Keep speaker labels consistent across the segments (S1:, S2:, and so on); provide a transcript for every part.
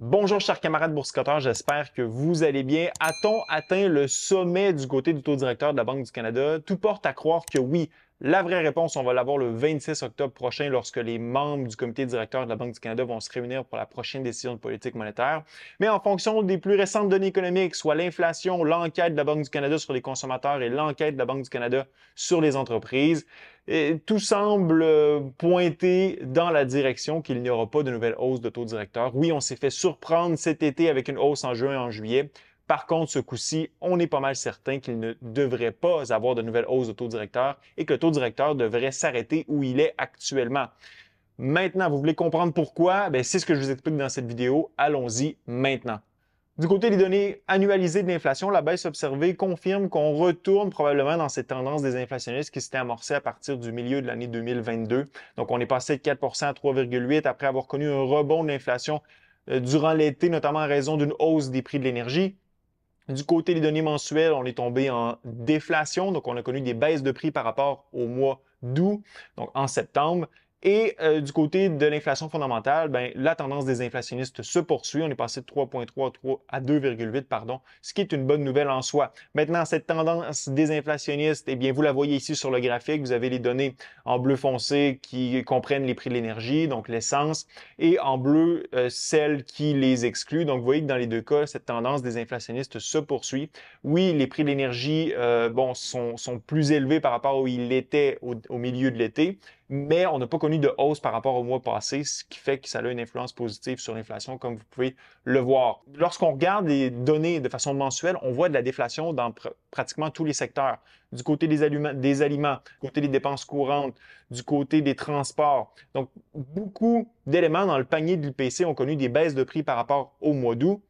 S1: Bonjour chers camarades boursicoteurs, j'espère que vous allez bien. A-t-on atteint le sommet du côté du taux directeur de la Banque du Canada? Tout porte à croire que oui. La vraie réponse, on va l'avoir le 26 octobre prochain lorsque les membres du comité directeur de la Banque du Canada vont se réunir pour la prochaine décision de politique monétaire. Mais en fonction des plus récentes données économiques, soit l'inflation, l'enquête de la Banque du Canada sur les consommateurs et l'enquête de la Banque du Canada sur les entreprises, tout semble pointer dans la direction qu'il n'y aura pas de nouvelle hausse de taux directeur. Oui, on s'est fait surprendre cet été avec une hausse en juin et en juillet. Par contre, ce coup-ci, on est pas mal certain qu'il ne devrait pas avoir de nouvelle hausse de taux directeur et que le taux directeur devrait s'arrêter où il est actuellement. Maintenant, vous voulez comprendre pourquoi? C'est ce que je vous explique dans cette vidéo. Allons-y maintenant. Du côté des données annualisées de l'inflation, la baisse observée confirme qu'on retourne probablement dans cette tendance des inflationnistes qui s'était amorcée à partir du milieu de l'année 2022. Donc, on est passé de 4 à 3,8 après avoir connu un rebond de l'inflation durant l'été, notamment en raison d'une hausse des prix de l'énergie. Du côté des données mensuelles, on est tombé en déflation, donc on a connu des baisses de prix par rapport au mois d'août, donc en septembre. Et du côté de l'inflation fondamentale, la tendance des inflationnistes se poursuit. On est passé de 3,3 à 2,8, pardon, ce qui est une bonne nouvelle en soi. Maintenant, cette tendance des inflationnistes, vous la voyez ici sur le graphique. Vous avez les données en bleu foncé qui comprennent les prix de l'énergie, donc l'essence, et en bleu, celles qui les excluent. Donc, vous voyez que dans les deux cas, cette tendance des inflationnistes se poursuit. Oui, les prix de l'énergie sont plus élevés par rapport à où ils étaient au milieu de l'été, mais on n'a pas connu de hausse par rapport au mois passé, ce qui fait que ça a une influence positive sur l'inflation, comme vous pouvez le voir. Lorsqu'on regarde les données de façon mensuelle, on voit de la déflation dans pratiquement tous les secteurs. Du côté des aliments, du côté des dépenses courantes, du côté des transports. Donc, beaucoup d'éléments dans le panier de l'IPC ont connu des baisses de prix par rapport au mois d'août,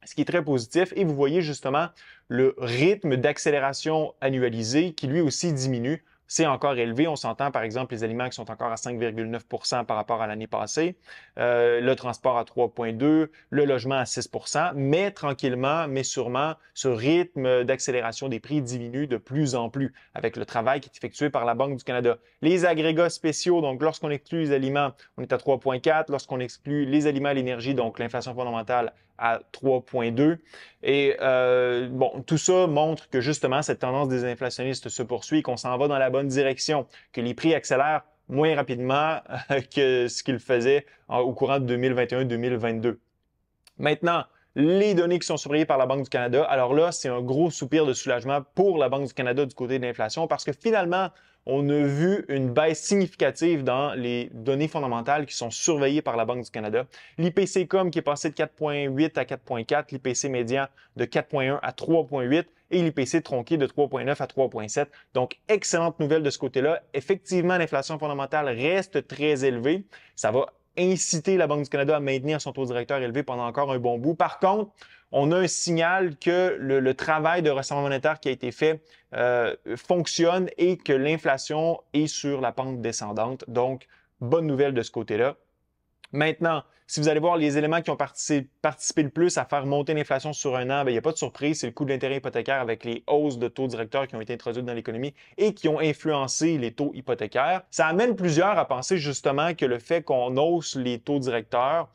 S1: ce qui est très positif. Et vous voyez justement le rythme d'accélération annualisé qui lui aussi diminue. C'est encore élevé. On s'entend, par exemple, les aliments qui sont encore à 5,9 par rapport à l'année passée, le transport à 3,2, le logement à 6 mais tranquillement, mais sûrement, ce rythme d'accélération des prix diminue de plus en plus avec le travail qui est effectué par la Banque du Canada. Les agrégats spéciaux, donc lorsqu'on exclut les aliments, on est à 3,4. Lorsqu'on exclut les aliments et l'énergie, donc l'inflation fondamentale, à 3,2. Et tout ça montre que justement, cette tendance des inflationnistes se poursuit et qu'on s'en va dans la bonne direction, que les prix accélèrent moins rapidement que ce qu'ils faisaient au courant de 2021-2022. Maintenant, les données qui sont surveillées par la Banque du Canada, alors là, c'est un gros soupir de soulagement pour la Banque du Canada du côté de l'inflation parce que finalement, on a vu une baisse significative dans les données fondamentales qui sont surveillées par la Banque du Canada. L'IPC-Com qui est passé de 4,8 à 4,4, l'IPC médian de 4,1 à 3,8 et l'IPC tronqué de 3,9 à 3,7. Donc, excellente nouvelle de ce côté-là. Effectivement, l'inflation fondamentale reste très élevée. Ça va inciter la Banque du Canada à maintenir son taux directeur élevé pendant encore un bon bout. Par contre, on a un signal que le travail de resserrement monétaire qui a été fait fonctionne et que l'inflation est sur la pente descendante. Donc, bonne nouvelle de ce côté-là. Maintenant, si vous allez voir les éléments qui ont participé le plus à faire monter l'inflation sur un an, il n'y a pas de surprise, c'est le coût de l'intérêt hypothécaire avec les hausses de taux directeurs qui ont été introduites dans l'économie et qui ont influencé les taux hypothécaires. Ça amène plusieurs à penser justement que le fait qu'on hausse les taux directeurs,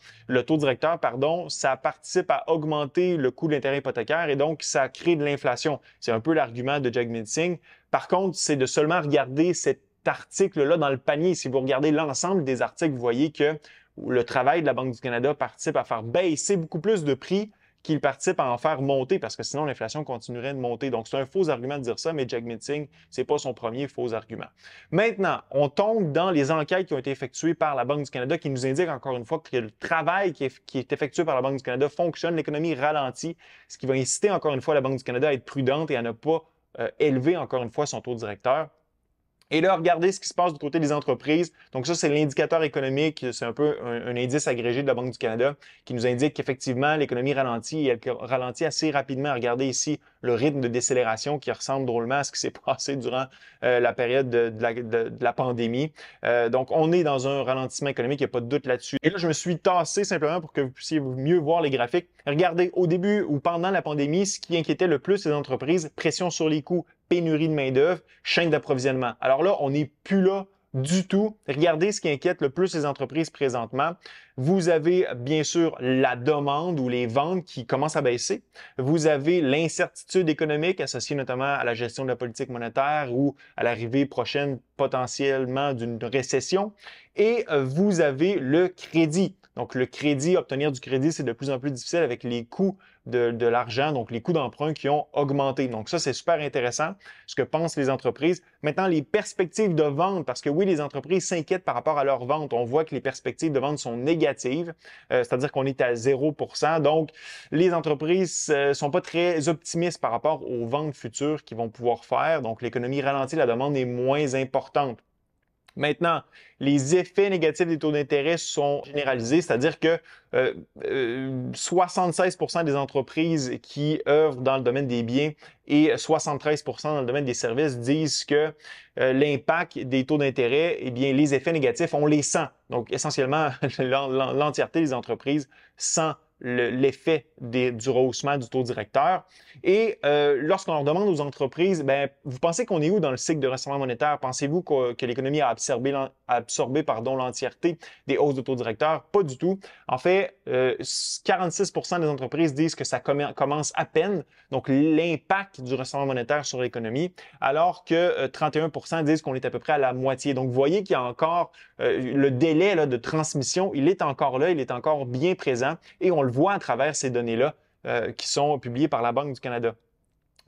S1: ça participe à augmenter le coût de l'intérêt hypothécaire et donc ça crée de l'inflation. C'est un peu l'argument de Jagmeet Singh. Par contre, c'est de seulement regarder cet article-là dans le panier. Si vous regardez l'ensemble des articles, vous voyez que le travail de la Banque du Canada participe à faire baisser beaucoup plus de prix qu'il participe à en faire monter parce que sinon l'inflation continuerait de monter. Donc c'est un faux argument de dire ça, mais Jagmeet Singh, c'est pas son premier faux argument. Maintenant, on tombe dans les enquêtes qui ont été effectuées par la Banque du Canada qui nous indiquent encore une fois que le travail qui est effectué par la Banque du Canada fonctionne, l'économie ralentit, ce qui va inciter encore une fois la Banque du Canada à être prudente et à ne pas élever encore une fois son taux directeur. Et là, regardez ce qui se passe du côté des entreprises. Donc ça, c'est l'indicateur économique. C'est un peu un indice agrégé de la Banque du Canada qui nous indique qu'effectivement, l'économie ralentit et elle ralentit assez rapidement. Regardez ici le rythme de décélération qui ressemble drôlement à ce qui s'est passé durant la période de la pandémie. Donc, on est dans un ralentissement économique, il n'y a pas de doute là-dessus. Et là, je me suis tassé simplement pour que vous puissiez mieux voir les graphiques. Regardez, au début ou pendant la pandémie, ce qui inquiétait le plus les entreprises, pression sur les coûts, pénurie de main-d'œuvre, chaîne d'approvisionnement. Alors là, on n'est plus là du tout. Regardez ce qui inquiète le plus les entreprises présentement. Vous avez bien sûr la demande ou les ventes qui commencent à baisser. Vous avez l'incertitude économique associée notamment à la gestion de la politique monétaire ou à l'arrivée prochaine potentiellement d'une récession. Et vous avez le crédit. Donc, le crédit, obtenir du crédit, c'est de plus en plus difficile avec les coûts de l'argent, donc les coûts d'emprunt qui ont augmenté. Donc, ça, c'est super intéressant, ce que pensent les entreprises. Maintenant, les perspectives de vente, parce que oui, les entreprises s'inquiètent par rapport à leur vente. On voit que les perspectives de vente sont négatives, c'est-à-dire qu'on est à 0%. Donc, les entreprises sont pas très optimistes par rapport aux ventes futures qu'ils vont pouvoir faire. Donc, l'économie ralentit, la demande est moins importante. Maintenant, les effets négatifs des taux d'intérêt sont généralisés, c'est-à-dire que 76% des entreprises qui œuvrent dans le domaine des biens et 73% dans le domaine des services disent que l'impact des taux d'intérêt, eh bien, les effets négatifs, on les sent. Donc, essentiellement, l'entièreté des entreprises sent l'effet du rehaussement du taux directeur. Et lorsqu'on leur demande aux entreprises, ben, vous pensez qu'on est où dans le cycle de resserrement monétaire? Pensez-vous que l'économie a absorbé l'entièreté des hausses de taux directeur? Pas du tout. En fait, 46% des entreprises disent que ça commence à peine, donc l'impact du resserrement monétaire sur l'économie, alors que 31% disent qu'on est à peu près à la moitié. Donc, vous voyez qu'il y a encore le délai là, de transmission, il est encore là, il est encore bien présent et on le voit à travers ces données-là qui sont publiées par la Banque du Canada.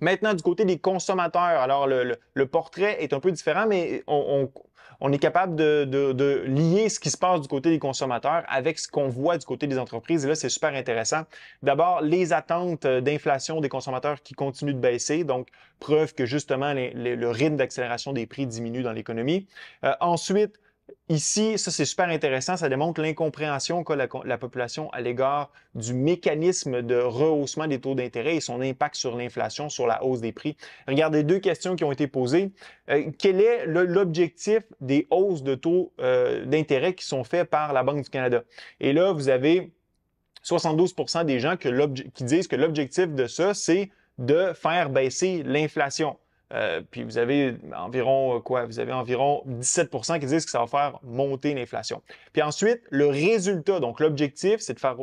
S1: Maintenant, du côté des consommateurs, alors le portrait est un peu différent, mais on est capable de lier ce qui se passe du côté des consommateurs avec ce qu'on voit du côté des entreprises. Et là, c'est super intéressant. D'abord, les attentes d'inflation des consommateurs qui continuent de baisser, donc preuve que justement le rythme d'accélération des prix diminue dans l'économie. Ensuite, ici, ça c'est super intéressant, ça démontre l'incompréhension qu'a la population à l'égard du mécanisme de rehaussement des taux d'intérêt et son impact sur l'inflation, sur la hausse des prix. Regardez deux questions qui ont été posées. Quel est l'objectif des hausses de taux d'intérêt qui sont faites par la Banque du Canada? Et là, vous avez 72% des gens qui disent que l'objectif de ça, c'est de faire baisser l'inflation. Puis vous avez environ Vous avez environ 17% qui disent que ça va faire monter l'inflation. Puis ensuite, le résultat, donc l'objectif, c'est de faire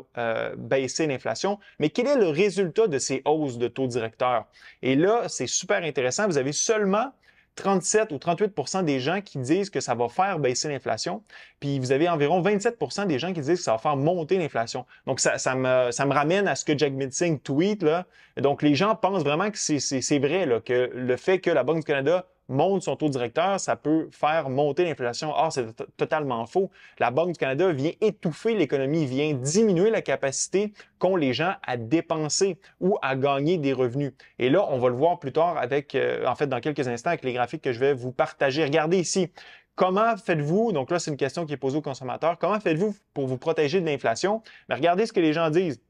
S1: baisser l'inflation, mais quel est le résultat de ces hausses de taux directeurs? Et là, c'est super intéressant, vous avez seulement 37 ou 38% des gens qui disent que ça va faire baisser l'inflation, puis vous avez environ 27% des gens qui disent que ça va faire monter l'inflation. Donc, ça me ramène à ce que Jack Mitzing tweet, là. Donc, les gens pensent vraiment que c'est vrai, là, que le fait que la Banque du Canada monte son taux directeur, ça peut faire monter l'inflation. Or, c'est totalement faux. La Banque du Canada vient étouffer l'économie, vient diminuer la capacité qu'ont les gens à dépenser ou à gagner des revenus. Et là, on va le voir plus tard avec, en fait, dans quelques instants, avec les graphiques que je vais vous partager. Regardez ici. Comment faites-vous, donc là, c'est une question qui est posée aux consommateurs, comment faites-vous pour vous protéger de l'inflation? Regardez ce que les gens disent.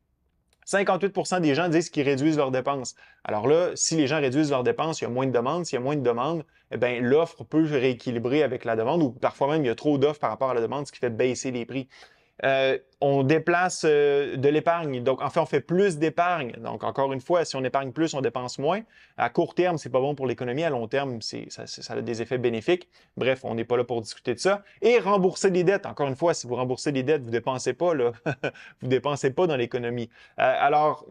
S1: 58% des gens disent qu'ils réduisent leurs dépenses. Alors là, si les gens réduisent leurs dépenses, il y a moins de demandes. S'il y a moins de demandes, eh bien, l'offre peut rééquilibrer avec la demande ou parfois même il y a trop d'offres par rapport à la demande, ce qui fait baisser les prix. On déplace de l'épargne. Donc, en fait, on fait plus d'épargne. Donc, encore une fois, si on épargne plus, on dépense moins. À court terme, c'est pas bon pour l'économie. À long terme, ça a des effets bénéfiques. Bref, on n'est pas là pour discuter de ça. Et rembourser des dettes. Encore une fois, si vous remboursez des dettes, vous dépensez pas, là. Vous dépensez pas dans l'économie. Alors,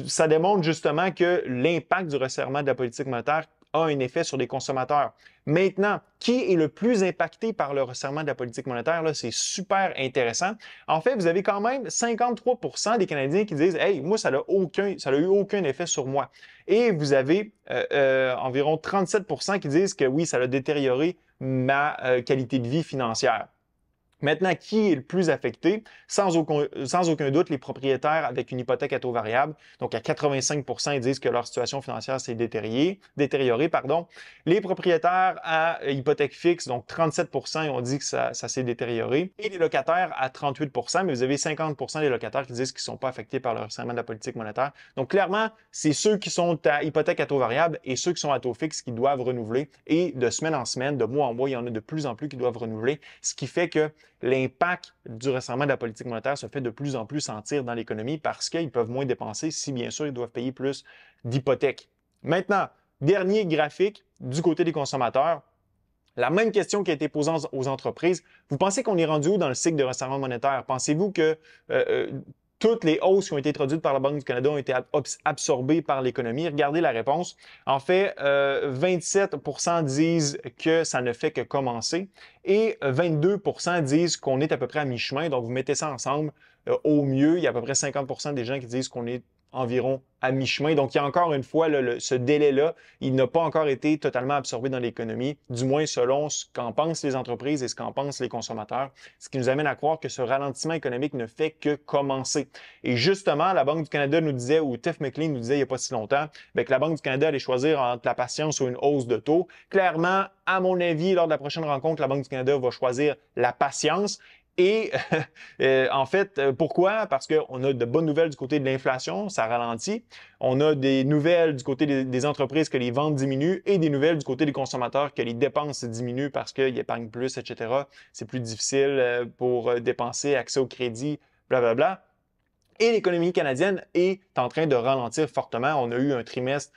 S1: ça démontre justement que l'impact du resserrement de la politique monétaire a un effet sur les consommateurs. Maintenant, qui est le plus impacté par le resserrement de la politique monétaire? Là, c'est super intéressant. En fait, vous avez quand même 53% des Canadiens qui disent « Hey, moi, ça n'a eu aucun effet sur moi. » Et vous avez environ 37% qui disent que oui, ça a détérioré ma qualité de vie financière. Maintenant, qui est le plus affecté? Sans aucun doute, les propriétaires avec une hypothèque à taux variable. Donc, à 85%, ils disent que leur situation financière s'est détériorée. Les propriétaires à hypothèque fixe, donc 37%, ils ont dit que ça s'est détérioré. Et les locataires à 38%, mais vous avez 50% des locataires qui disent qu'ils ne sont pas affectés par le resserrement de la politique monétaire. Donc, clairement, c'est ceux qui sont à hypothèque à taux variable et ceux qui sont à taux fixe qui doivent renouveler. Et de semaine en semaine, de mois en mois, il y en a de plus en plus qui doivent renouveler, ce qui fait que l'impact du resserrement de la politique monétaire se fait de plus en plus sentir dans l'économie parce qu'ils peuvent moins dépenser si, bien sûr, ils doivent payer plus d'hypothèques. Maintenant, dernier graphique du côté des consommateurs. La même question qui a été posée aux entreprises. Vous pensez qu'on est rendu où dans le cycle de resserrement monétaire? Pensez-vous que toutes les hausses qui ont été introduites par la Banque du Canada ont été absorbées par l'économie? Regardez la réponse. En fait, 27 disent que ça ne fait que commencer et 22 disent qu'on est à peu près à mi-chemin. Donc, vous mettez ça ensemble, au mieux, il y a à peu près 50 des gens qui disent qu'on est environ à mi-chemin. Donc, il y a encore une fois ce délai-là, il n'a pas encore été totalement absorbé dans l'économie, du moins selon ce qu'en pensent les entreprises et ce qu'en pensent les consommateurs, ce qui nous amène à croire que ce ralentissement économique ne fait que commencer. Et justement, la Banque du Canada nous disait, ou Tiff McLean nous disait il n'y a pas si longtemps, bien, que la Banque du Canada allait choisir entre la patience ou une hausse de taux. Clairement, à mon avis, lors de la prochaine rencontre, la Banque du Canada va choisir la patience. Et en fait, pourquoi? Parce qu'on a de bonnes nouvelles du côté de l'inflation, ça ralentit. On a des nouvelles du côté des entreprises que les ventes diminuent et des nouvelles du côté des consommateurs que les dépenses diminuent parce qu'ils épargnent plus, etc. C'est plus difficile pour dépenser, accès au crédit, blablabla. Et l'économie canadienne est en train de ralentir fortement. On a eu un trimestre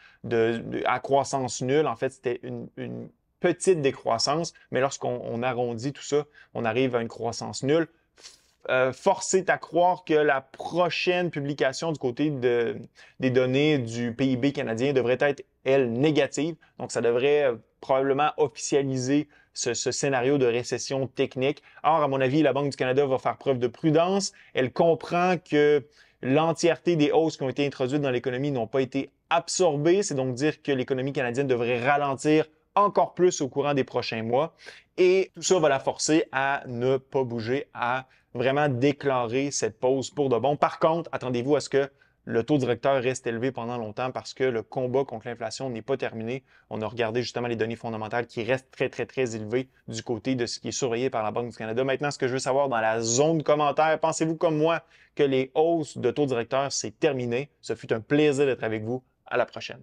S1: à croissance nulle. En fait, c'était une petite décroissance, mais lorsqu'on arrondit tout ça, on arrive à une croissance nulle. Force est à croire que la prochaine publication du côté des données du PIB canadien devrait être, elle, négative. Donc, ça devrait probablement officialiser ce scénario de récession technique. Or, à mon avis, la Banque du Canada va faire preuve de prudence. Elle comprend que l'entièreté des hausses qui ont été introduites dans l'économie n'ont pas été absorbées. C'est donc dire que l'économie canadienne devrait ralentir encore plus au courant des prochains mois. Et tout ça va la forcer à ne pas bouger, à vraiment déclarer cette pause pour de bon. Par contre, attendez-vous à ce que le taux directeur reste élevé pendant longtemps parce que le combat contre l'inflation n'est pas terminé. On a regardé justement les données fondamentales qui restent très, très, très élevées du côté de ce qui est surveillé par la Banque du Canada. Maintenant, ce que je veux savoir dans la zone de commentaires, pensez-vous comme moi que les hausses de taux directeur, c'est terminé? Ce fut un plaisir d'être avec vous. À la prochaine.